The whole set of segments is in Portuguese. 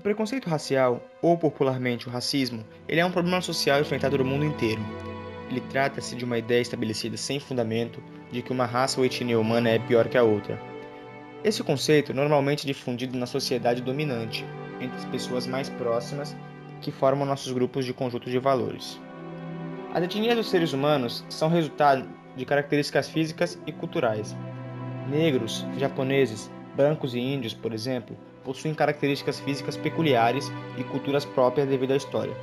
preconceito racial, ou popularmente o racismo, ele é um problema social enfrentado no mundo inteiro. Ele trata-se de uma ideia estabelecida sem fundamento de que uma raça ou etnia humana é pior que a outra. Esse conceito normalmente é difundido na sociedade dominante, entre as pessoas mais próximas que formam nossos grupos de conjunto de valores. As etnias dos seres humanos são resultado de características físicas e culturais. Negros, japoneses, brancos e índios, por exemplo, possuem características físicas peculiares e culturas próprias devido à história.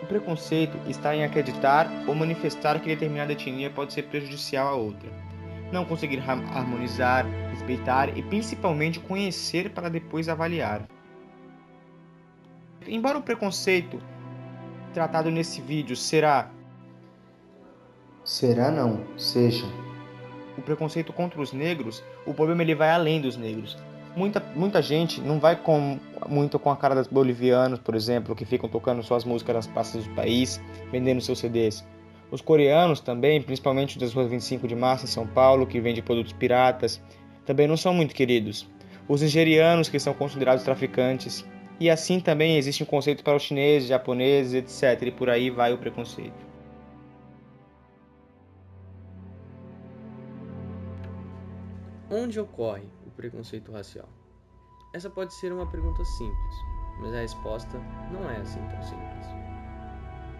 O preconceito está em acreditar ou manifestar que determinada etnia pode ser prejudicial a outra. Não conseguir harmonizar, respeitar e principalmente conhecer para depois avaliar. Embora o preconceito tratado nesse vídeo seja o preconceito contra os negros, o problema ele vai além dos negros. Muita gente não vai muito com a cara dos bolivianos, por exemplo, que ficam tocando suas músicas nas praças do país, vendendo seus CDs. Os coreanos também, principalmente das ruas 25 de março em São Paulo, que vendem produtos piratas, também não são muito queridos. Os nigerianos, que são considerados traficantes. E assim também existe um conceito para os chineses, japoneses, etc. E por aí vai o preconceito. Onde ocorre o preconceito racial? Essa pode ser uma pergunta simples, mas a resposta não é assim tão simples.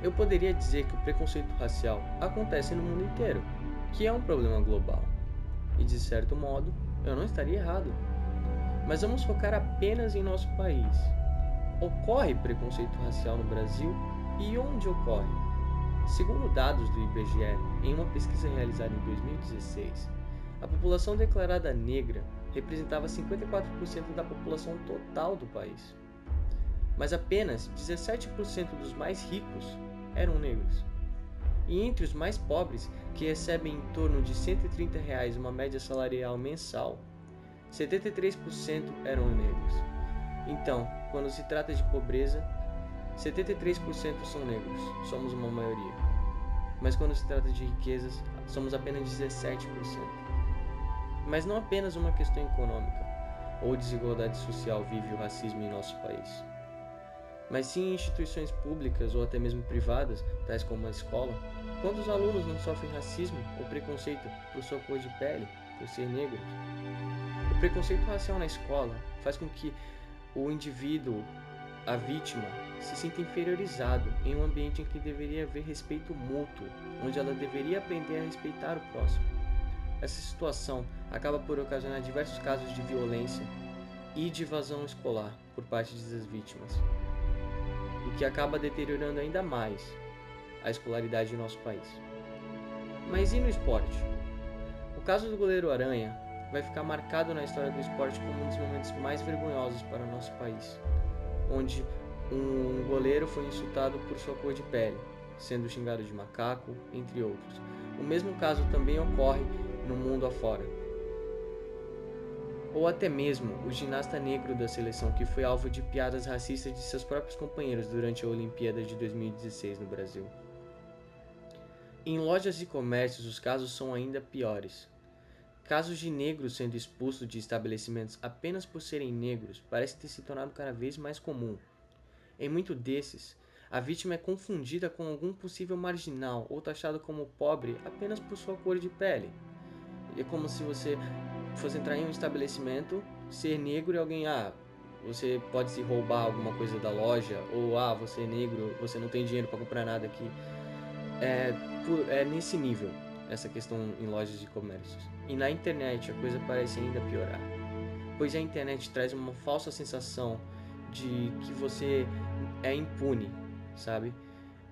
Eu poderia dizer que o preconceito racial acontece no mundo inteiro, que é um problema global. E de certo modo, eu não estaria errado. Mas vamos focar apenas em nosso país. Ocorre preconceito racial no Brasil e onde ocorre? Segundo dados do IBGE, em uma pesquisa realizada em 2016, a população declarada negra representava 54% da população total do país. Mas apenas 17% dos mais ricos eram negros. E entre os mais pobres, que recebem em torno de R$ 130 uma média salarial mensal, 73% eram negros. Então, quando se trata de pobreza, 73% são negros, somos uma maioria. Mas quando se trata de riquezas, somos apenas 17%. Mas não apenas uma questão econômica ou desigualdade social vive o racismo em nosso país, mas sim em instituições públicas ou até mesmo privadas, tais como a escola. Quantos alunos não sofrem racismo ou preconceito por sua cor de pele, por ser negros? O preconceito racial na escola faz com que o indivíduo, a vítima, se sinta inferiorizado em um ambiente em que deveria haver respeito mútuo, onde ela deveria aprender a respeitar o próximo. Essa situação acaba por ocasionar diversos casos de violência e de evasão escolar por parte das vítimas, o que acaba deteriorando ainda mais a escolaridade em nosso país. Mas e no esporte? O caso do goleiro Aranha vai ficar marcado na história do esporte como um dos momentos mais vergonhosos para o nosso país, onde um goleiro foi insultado por sua cor de pele, sendo xingado de macaco, entre outros. O mesmo caso também ocorre no mundo afora. Ou até mesmo o ginasta negro da seleção que foi alvo de piadas racistas de seus próprios companheiros durante a Olimpíada de 2016 no Brasil. Em lojas e comércios os casos são ainda piores. Casos de negros sendo expulsos de estabelecimentos apenas por serem negros parece ter se tornado cada vez mais comum. Em muitos desses, a vítima é confundida com algum possível marginal ou taxado como pobre apenas por sua cor de pele. É como se você fosse entrar em um estabelecimento, ser negro e alguém, você pode se roubar alguma coisa da loja, ou você é negro, você não tem dinheiro para comprar nada aqui. É nesse nível essa questão em lojas de comércios. E na internet a coisa parece ainda piorar, pois a internet traz uma falsa sensação de que você é impune, sabe?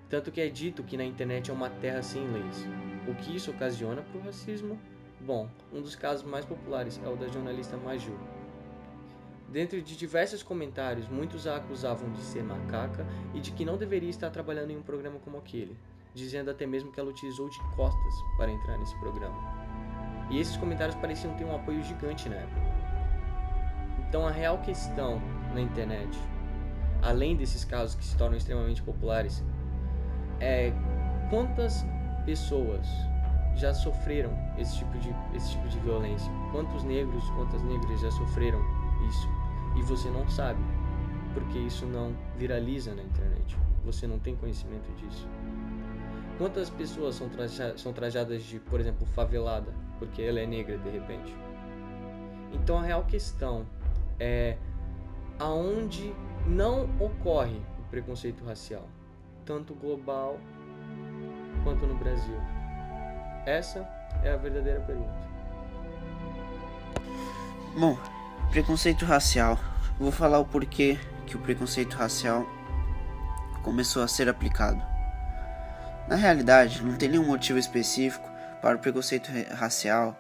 Tanto que é dito que na internet é uma terra sem leis. O que isso ocasiona para o racismo? Bom, um dos casos mais populares é o da jornalista Maju. Dentro de diversos comentários, muitos a acusavam de ser macaca e de que não deveria estar trabalhando em um programa como aquele, dizendo até mesmo que ela utilizou de costas para entrar nesse programa. E esses comentários pareciam ter um apoio gigante na época. Então a real questão na internet, além desses casos que se tornam extremamente populares, é quantas pessoas já sofreram esse tipo de violência. Quantos negros, quantas negras já sofreram isso? E você não sabe. porque isso não viraliza na internet. Você não tem conhecimento disso. Quantas pessoas são trajadas de, por exemplo, favelada, porque ela é negra de repente? Então a real questão é aonde não ocorre o preconceito racial, tanto global quanto no Brasil. Essa é a verdadeira pergunta. Bom, preconceito racial. Vou falar o porquê que o preconceito racial começou a ser aplicado. Na realidade, não tem nenhum motivo específico para o preconceito racial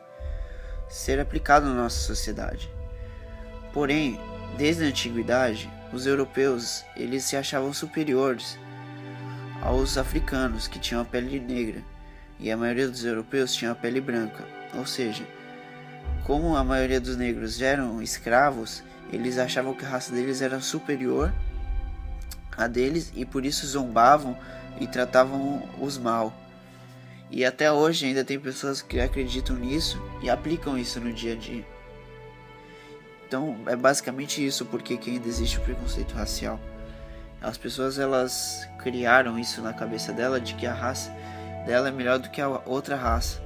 ser aplicado na nossa sociedade. Porém, desde a antiguidade, os europeus eles se achavam superiores aos africanos, que tinham a pele negra, e a maioria dos europeus tinha a pele branca. Ou seja, como a maioria dos negros eram escravos, eles achavam que a raça deles era superior a deles e por isso zombavam e tratavam os mal. E até hoje ainda tem pessoas que acreditam nisso e aplicam isso no dia a dia. Então é basicamente isso porque que ainda existe o preconceito racial. As pessoas elas criaram isso na cabeça dela de que a raça dela é melhor do que a outra raça.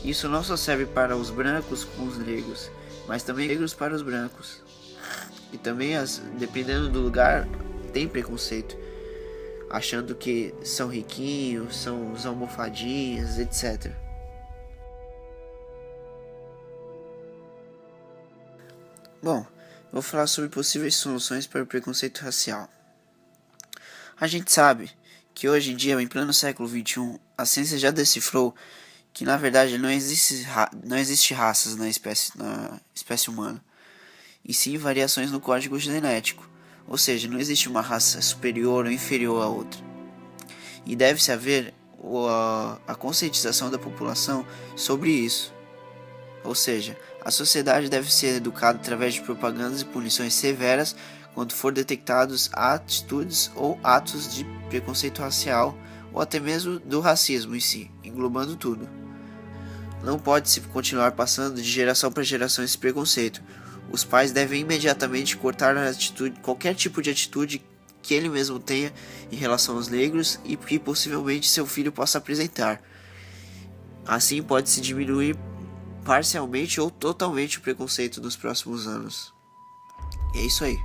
Isso não só serve para os brancos com os negros, mas também negros para os brancos. E também, dependendo do lugar, tem preconceito, achando que são riquinhos, são os almofadinhas, etc. Bom, vou falar sobre possíveis soluções para o preconceito racial. A gente sabe que hoje em dia, em pleno século XXI, a ciência já decifrou que na verdade não existe raças na espécie humana, e sim variações no código genético, ou seja, não existe uma raça superior ou inferior à outra. E deve-se haver a conscientização da população sobre isso, ou seja, a sociedade deve ser educada através de propagandas e punições severas quando for detectados atitudes ou atos de preconceito racial ou até mesmo do racismo em si, englobando tudo. Não pode-se continuar passando de geração para geração esse preconceito. Os pais devem imediatamente cortar qualquer tipo de atitude que ele mesmo tenha em relação aos negros e que possivelmente seu filho possa apresentar. Assim pode-se diminuir parcialmente ou totalmente o preconceito nos próximos anos. E é isso aí.